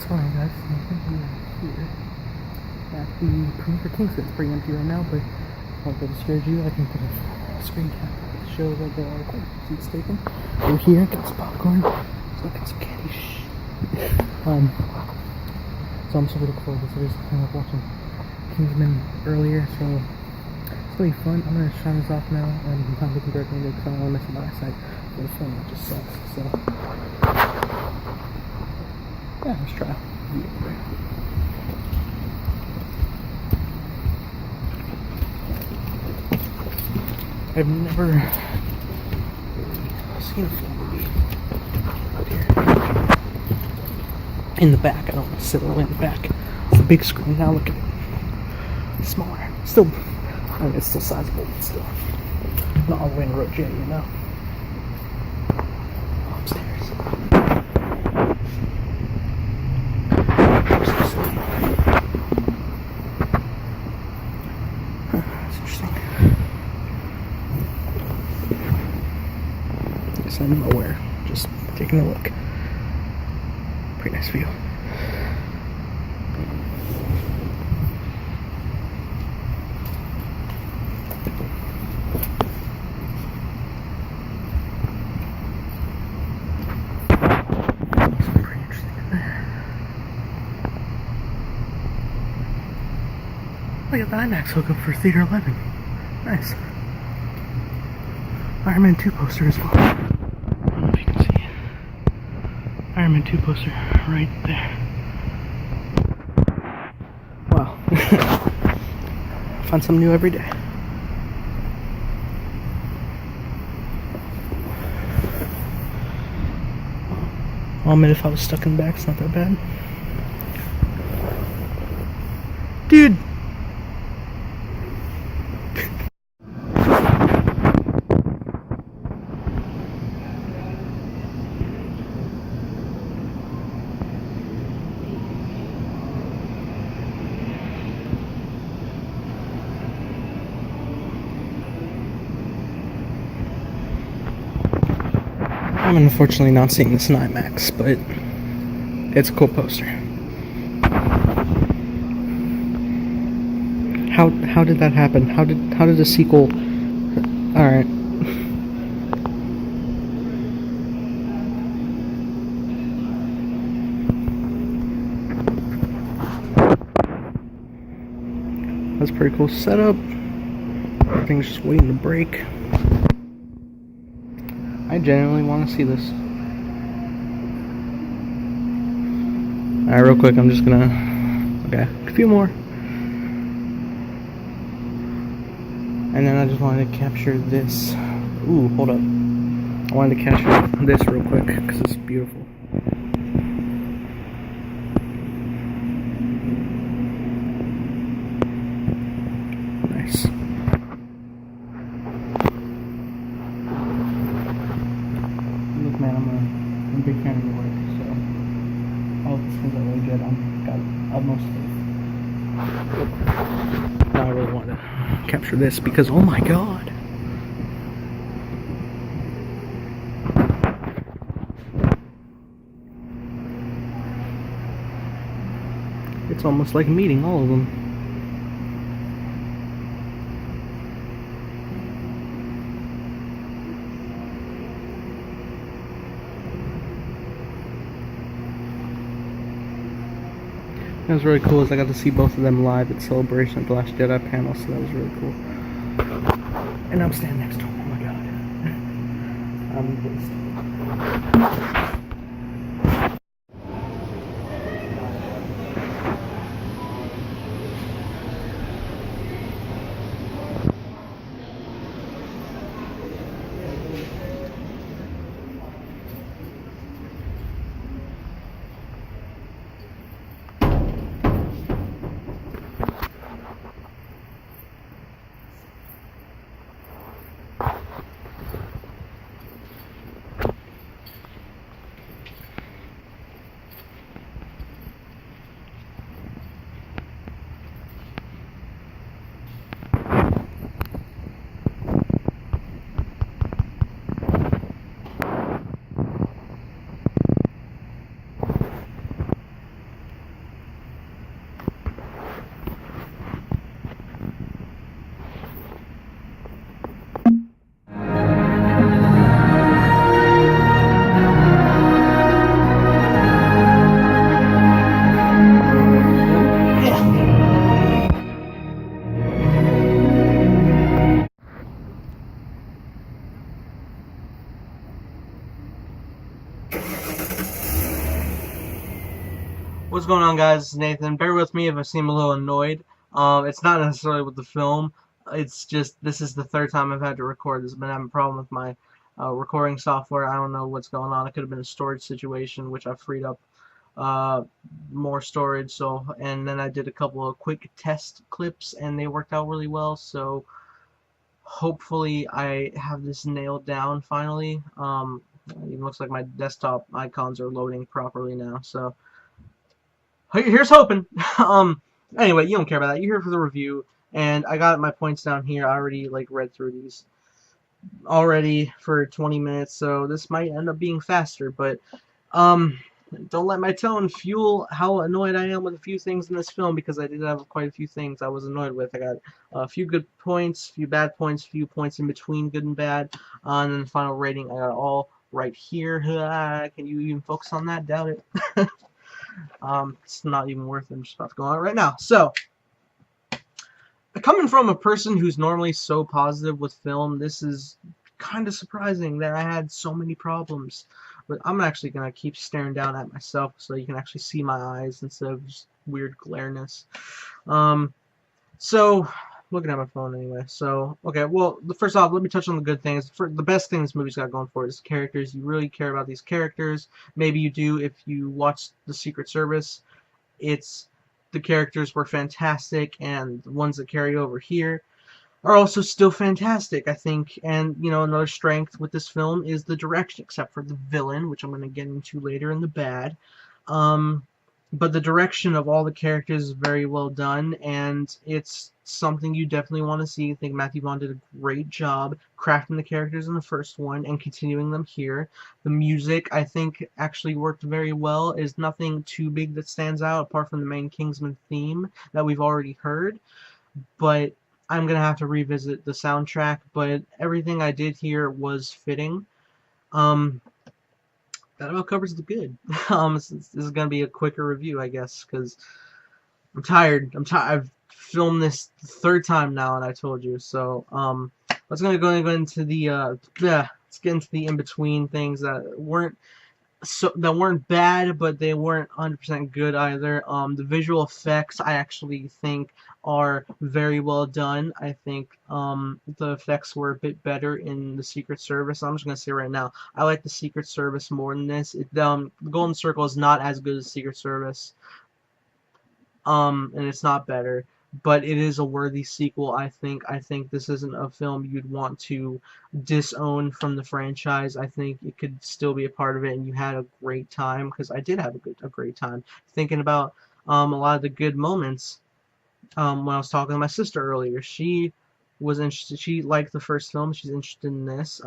what's going on, guys? We are here at the premiere for Kingsman. It's pretty empty right now, but I hope that scared you. I can put a screen cap to show that there are quite a few seats taken. We're here, get some popcorn, let's get some candy. So I'm super looking forward to this. I was watching Kingsman earlier, so it's gonna be fun. I'm gonna turn this off now, and I'm not looking directly into it because I don't want to mess with my eyesight. But the phone just sucks, so yeah, let's try. I've never seen a full movie out here. In the back, I don't want to sit all the way in the back. It's a big screen now, look at it. It's smaller. Still, I mean, it's still sizable, but still. Not all the way in the road yet, you know. Upstairs. That's interesting. So I'm nowhere, just taking a look. Pretty nice view. Pretty interesting in there. Look at the IMAX hookup for Theater 11. Nice. Iron Man 2 poster as well. I don't know if you can see it. Iron Man 2 poster right there. Wow. Find something new every day. I'll admit if I was stuck in the back, it's not that bad. Dude! I'm unfortunately not seeing this in IMAX, but it's a cool poster. How did that happen? How did the sequel? All right. That's a pretty cool setup. Everything's just waiting to break. I genuinely want to see this. Alright, real quick, I'm just gonna... Okay, a few more. And then I just wanted to capture this. Ooh, hold up. I wanted to capture this real quick, because it's beautiful. Nice. Look, man, I'm a big fan of your work, so I hope this comes out really good. I've got utmost faith. Now I really want to capture this because, oh my god! It's almost like meeting all of them. That was really cool, as I got to see both of them live at Celebration at the Last Jedi panel, so that was really cool. And I'm standing next to him, oh my god. I'm pissed. What's going on, guys? It's Nathan. Bear with me if I seem a little annoyed. It's not necessarily with the film. It's just this is the third time I've had to record this. I've been having a problem with my recording software. I don't know what's going on. It could have been a storage situation, which I freed up more storage. And then I did a couple of quick test clips, and they worked out really well. So hopefully I have this nailed down finally. It even looks like my desktop icons are loading properly now. So here's hoping. Anyway, you don't care about that. You're here for the review, and I got my points down here. I already read through these already for 20 minutes, so this might end up being faster. But don't let my tone fuel how annoyed I am with a few things in this film, because I did have quite a few things I was annoyed with. I got a few good points, a few bad points, a few points in between good and bad, and then the final rating I got all right here. Can you even focus on that? Doubt it. It's not even worth it. I'm just about to go on it right now. So, coming from a person who's normally so positive with film, this is kind of surprising that I had so many problems. But I'm actually going to keep staring down at myself so you can actually see my eyes instead of just weird glareness. So, looking at my phone anyway. So, okay, well, first off, let me touch on the good things. The best thing this movie's got going for it is characters. You really care about these characters. Maybe you do if you watch The Secret Service. The characters were fantastic, and the ones that carry over here are also still fantastic, I think. And, you know, another strength with this film is the direction, except for the villain, which I'm going to get into later in the bad. But the direction of all the characters is very well done, and it's something you definitely want to see. I think Matthew Vaughn did a great job crafting the characters in the first one and continuing them here. The music, I think, actually worked very well. There's nothing too big that stands out apart from the main Kingsman theme that we've already heard. But I'm going to have to revisit the soundtrack, but everything I did here was fitting. That about covers the good. This is going to be a quicker review, I guess, because I'm tired. I've filmed this the third time now, and I told you. So, let's go into the let's get into the in-between things that weren't bad, but they weren't 100% good either. The visual effects I actually think are very well done. I think the effects were a bit better in the Secret Service. I'm just gonna say right now, I like the Secret Service more than this. The Golden Circle is not as good as Secret Service, and it's not better, but it is a worthy sequel. I think this isn't a film you'd want to disown from the franchise. I think it could still be a part of it, and you had a great time, because I did have a great time thinking about a lot of the good moments. When I was talking to my sister earlier, she was interested. She liked the first film. She's interested in this.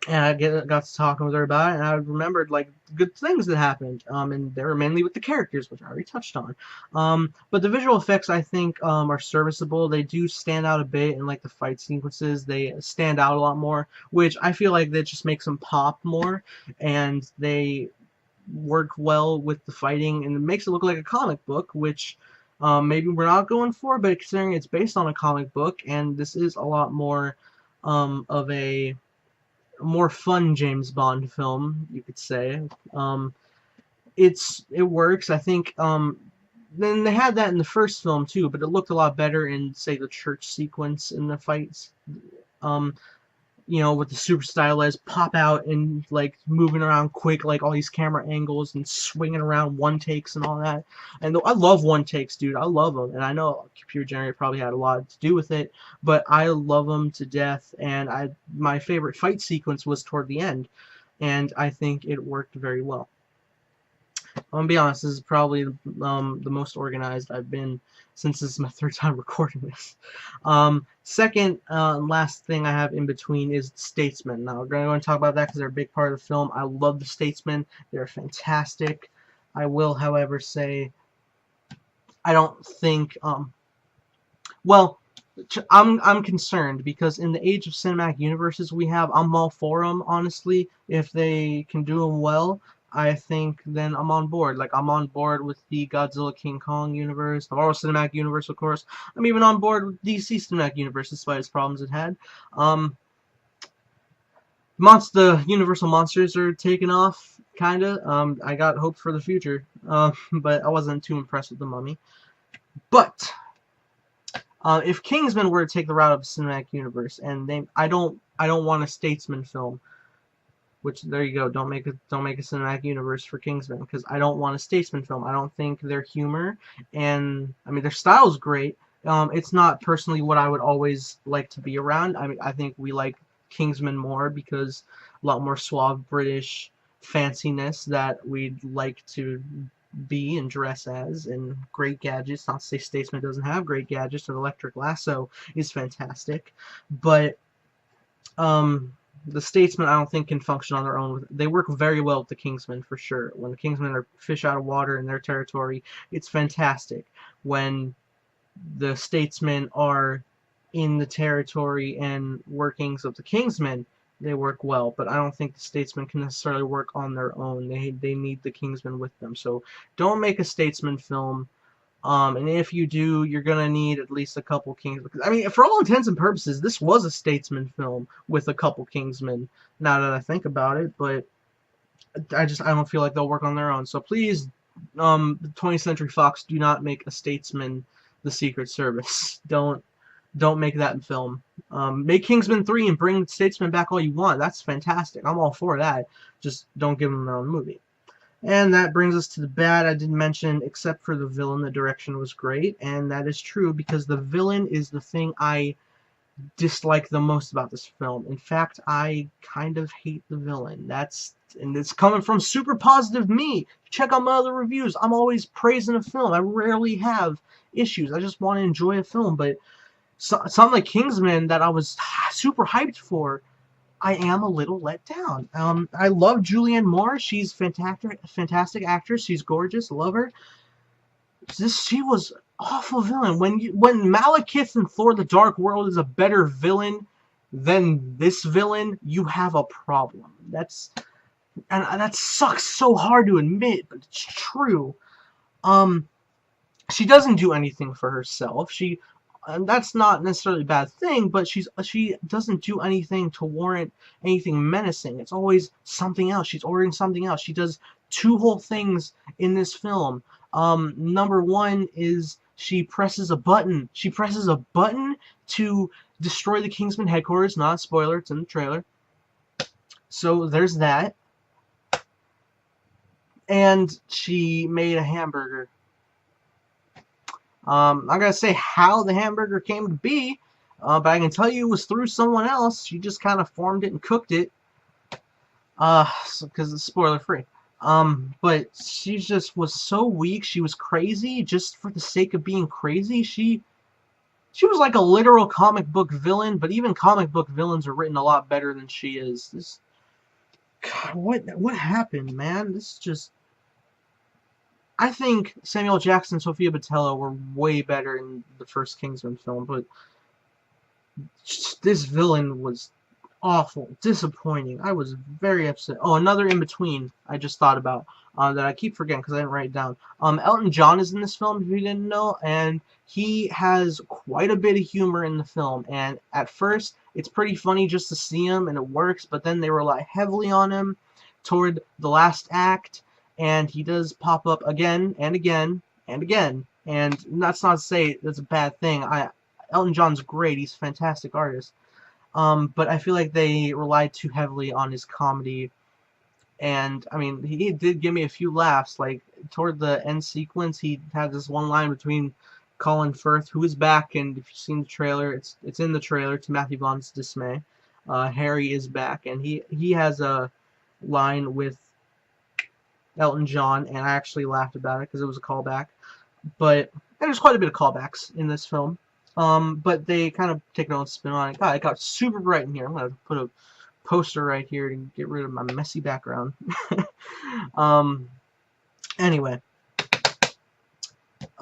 And I got to talking with her about it, and I remembered good things that happened. And they were mainly with the characters, which I already touched on. But the visual effects, I think, are serviceable. They do stand out a bit in the fight sequences. They stand out a lot more, which I feel like that just makes them pop more, and they work well with the fighting, and it makes it look like a comic book, which maybe we're not going for, but considering it's based on a comic book, and this is a lot more of a more fun James Bond film, you could say. It works. I think then they had that in the first film too, but it looked a lot better in, say, the church sequence in the fights. You know, with the super stylized pop out and moving around quick, all these camera angles and swinging around one takes and all that. And I love one takes, dude. I love them, and I know computer generated probably had a lot to do with it, but I love them to death. And my favorite fight sequence was toward the end, and I think it worked very well. I'm gonna be honest, this is probably the most organized I've been since this is my third time recording this. Second last thing I have in between is Statesmen. Now we're going to talk about that because they're a big part of the film. I love the Statesmen. They're fantastic. I will, however, say I don't think well, I'm concerned because in the age of cinematic universes we have, I'm all for them, honestly. If they can do them well, I think then I'm on board. I'm on board with the Godzilla King Kong universe, the Marvel Cinematic Universe, of course. I'm even on board with DC Cinematic Universe, despite its problems it had. The Universal monsters are taken off. kinda. I got hope for the future, but I wasn't too impressed with The Mummy. But if Kingsman were to take the route of a cinematic universe, and I don't want a statesman film. Which there you go. Don't make a cinematic universe for Kingsman because I don't want a statesman film. I don't think their humor and I mean their style's great. It's not personally what I would always like to be around. I mean I think we like Kingsman more because a lot more suave British fanciness that we'd like to be and dress as, and great gadgets. Not to say Statesman doesn't have great gadgets. An electric lasso is fantastic, but the Statesmen, I don't think, can function on their own. They work very well with the Kingsmen, for sure. When the Kingsmen are fish out of water in their territory, it's fantastic. When the Statesmen are in the territory and workings of the Kingsmen, they work well. But I don't think the Statesmen can necessarily work on their own. They need the Kingsmen with them. So don't make a Statesman film. And if you do, you're gonna need at least a couple kings. Because I mean, for all intents and purposes, this was a statesman film with a couple kingsmen. Now that I think about it, but I don't feel like they'll work on their own. So please, 20th Century Fox, do not make a statesman the Secret Service. Don't make that film. Make Kingsman 3 and bring Statesman back all you want. That's fantastic. I'm all for that. Just don't give them their own movie. And that brings us to the bad. I didn't mention, except for the villain, the direction was great, and that is true because the villain is the thing I dislike the most about this film. In fact, I kind of hate the villain. And it's coming from super positive me. Check out my other reviews. I'm always praising a film. I rarely have issues. I just want to enjoy a film, but something like Kingsman that I was super hyped for, I am a little let down. I love Julianne Moore. She's fantastic actress. She's gorgeous. Love her. She was awful villain. When Malekith in Thor: The Dark World is a better villain than this villain, you have a problem. And that sucks so hard to admit, but it's true. She doesn't do anything for herself. And that's not necessarily a bad thing, but she doesn't do anything to warrant anything menacing. It's always something else. She's ordering something else. She does two whole things in this film. Number one is she presses a button. She presses a button to destroy the Kingsman headquarters. Not a spoiler, it's in the trailer. So there's that. And she made a hamburger. I'm not going to say how the hamburger came to be, but I can tell you it was through someone else. She just kind of formed it and cooked it, because it's spoiler free. But she just was so weak. She was crazy just for the sake of being crazy. She was like a literal comic book villain, but even comic book villains are written a lot better than she is. God, what happened, man? This is just... I think Samuel Jackson and Sophia Boutella were way better in the first Kingsman film, but this villain was awful, disappointing. I was very upset. Oh, another in between I just thought about that I keep forgetting because I didn't write it down. Elton John is in this film, if you didn't know, and he has quite a bit of humor in the film. And at first, it's pretty funny just to see him, and it works, but then they rely heavily on him toward the last act. And he does pop up again and again and again. And that's not to say that's a bad thing. Elton John's great. He's a fantastic artist. But I feel like they relied too heavily on his comedy. And, I mean, he did give me a few laughs. Like, toward the end sequence, he had this one line between Colin Firth, who is back, and if you've seen the trailer, it's in the trailer, to Matthew Vaughn's dismay. Harry is back, and he has a line with Elton John, and I actually laughed about it because it was a callback. But there's quite a bit of callbacks in this film. But they kind of take their own spin on it. God, it got super bright in here. I'm going to put a poster right here to get rid of my messy background. Anyway.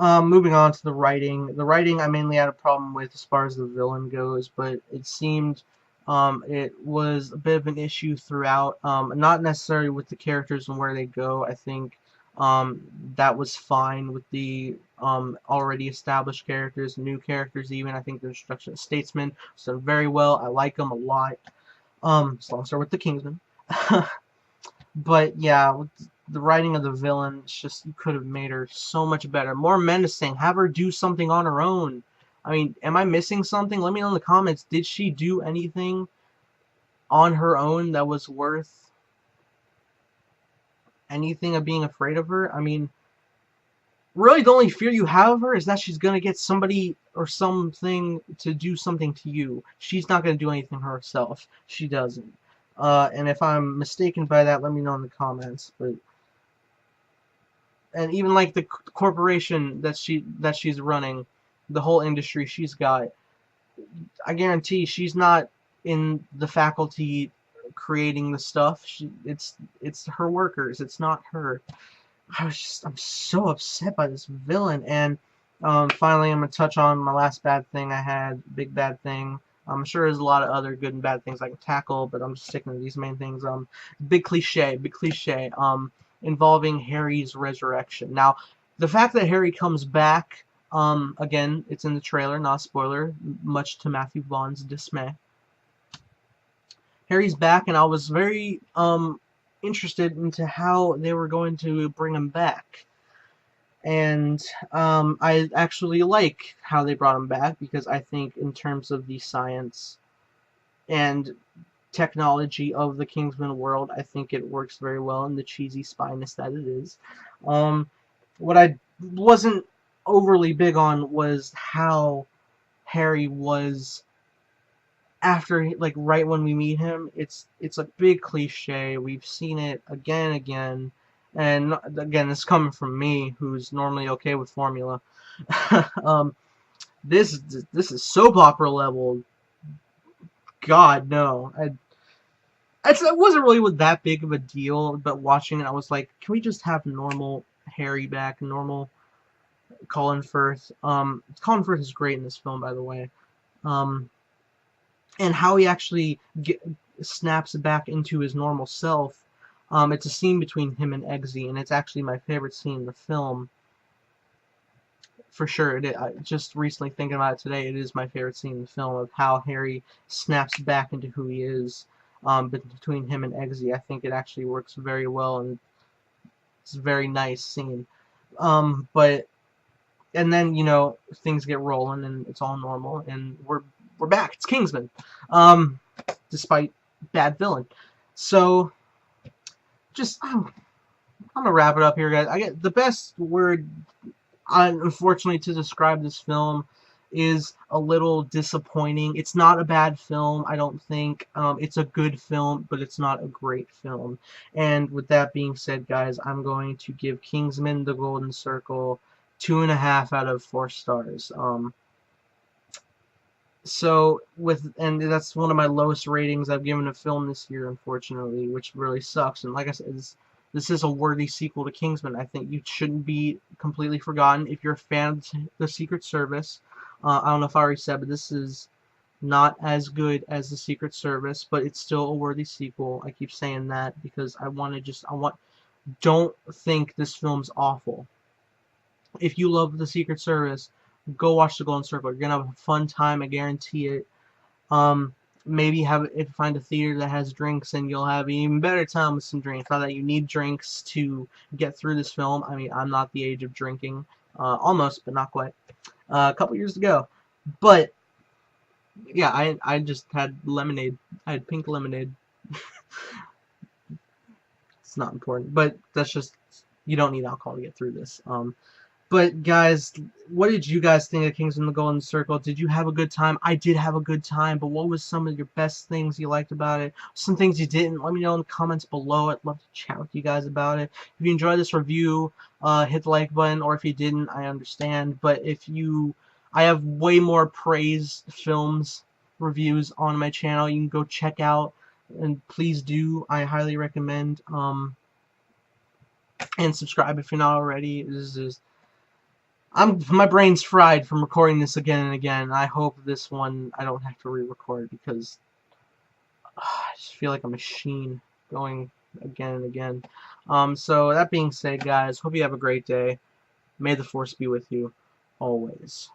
Moving on to the writing. The writing I mainly had a problem with as far as the villain goes, but it seemed it was a bit of an issue throughout. Not necessarily with the characters and where they go. I think that was fine with the already established characters, new characters even. I think the introduction of Statesman was done very well. I like them a lot. So I'll start with the Kingsman. But yeah, with the writing of the villain, it's just you could have made her so much better, more menacing. Have her do something on her own. I mean, am I missing something? Let me know in the comments. Did she do anything on her own that was worth anything of being afraid of her? I mean, really the only fear you have of her is that she's gonna get somebody or something to do something to you. She's not gonna do anything herself. She doesn't. And if I'm mistaken by that, let me know in the comments. But and even like the corporation that she's running, the whole industry she's got, I guarantee she's not in the faculty creating the stuff. It's her workers. It's not her. I'm so upset by this villain. And finally, I'm gonna touch on my last bad thing I had, big bad thing. I'm sure there's a lot of other good and bad things I can tackle, but I'm just sticking to these main things. Big cliche. Involving Harry's resurrection. Now, the fact that Harry comes back, again, it's in the trailer, not a spoiler, much to Matthew Vaughn's dismay. Harry's back, and I was very interested into how they were going to bring him back. And I actually like how they brought him back, because I think in terms of the science and technology of the Kingsman world, I think it works very well in the cheesy spyness that it is. What I wasn't overly big on was how Harry was after, like, right when we meet him. It's a big cliche. We've seen it again and again. And again, this is coming from me, who's normally okay with formula. um, this is soap opera level. God, no. It wasn't really that big of a deal, but watching it, I was like, can we just have normal Harry back, normal Colin Firth? Colin Firth is great in this film, by the way. And how he actually snaps back into his normal self. It's a scene between him and Eggsy, and it's actually my favorite scene in the film. For sure, just recently thinking about it today, it is my favorite scene in the film, of how Harry snaps back into who he is. Between him and Eggsy, I think it actually works very well, and it's a very nice scene. But and then, you know, things get rolling and it's all normal, and we're back. It's Kingsman, despite bad villain. So just I'm gonna wrap it up here, guys. I get the best word, unfortunately, to describe this film is a little disappointing. It's not a bad film, I don't think. It's a good film, but it's not a great film. And with that being said, guys, I'm going to give Kingsman: The Golden Circle 2.5 out of 4 stars. And that's one of my lowest ratings I've given a film this year, unfortunately, which really sucks. And like I said, this is a worthy sequel to Kingsman. I think you shouldn't be completely forgotten. If you're a fan of the Secret Service, I don't know if I already said, but this is not as good as the Secret Service, but it's still a worthy sequel. I keep saying that because don't think this film's awful. If you love the Secret Service, go watch The Golden Circle. You're gonna have a fun time, I guarantee it. Maybe find a theater that has drinks, and you'll have an even better time with some drinks. Not that you need drinks to get through this film. I mean, I'm not the age of drinking, almost, but not quite. A couple years ago, but yeah, I just had lemonade. I had pink lemonade. It's not important, but that's just, you don't need alcohol to get through this. But guys, what did you guys think of Kingsman: The Golden Circle? Did you have a good time? I did have a good time, but what was some of your best things you liked about it? Some things you didn't? Let me know in the comments below. I'd love to chat with you guys about it. If you enjoyed this review, hit the like button, or if you didn't, I understand. But I have way more praise films reviews on my channel. You can go check out, and please do. I highly recommend. And subscribe if you're not already. My brain's fried from recording this again and again. I hope this one I don't have to re-record, because I just feel like a machine going again and again. So that being said, guys, hope you have a great day. May the Force be with you always.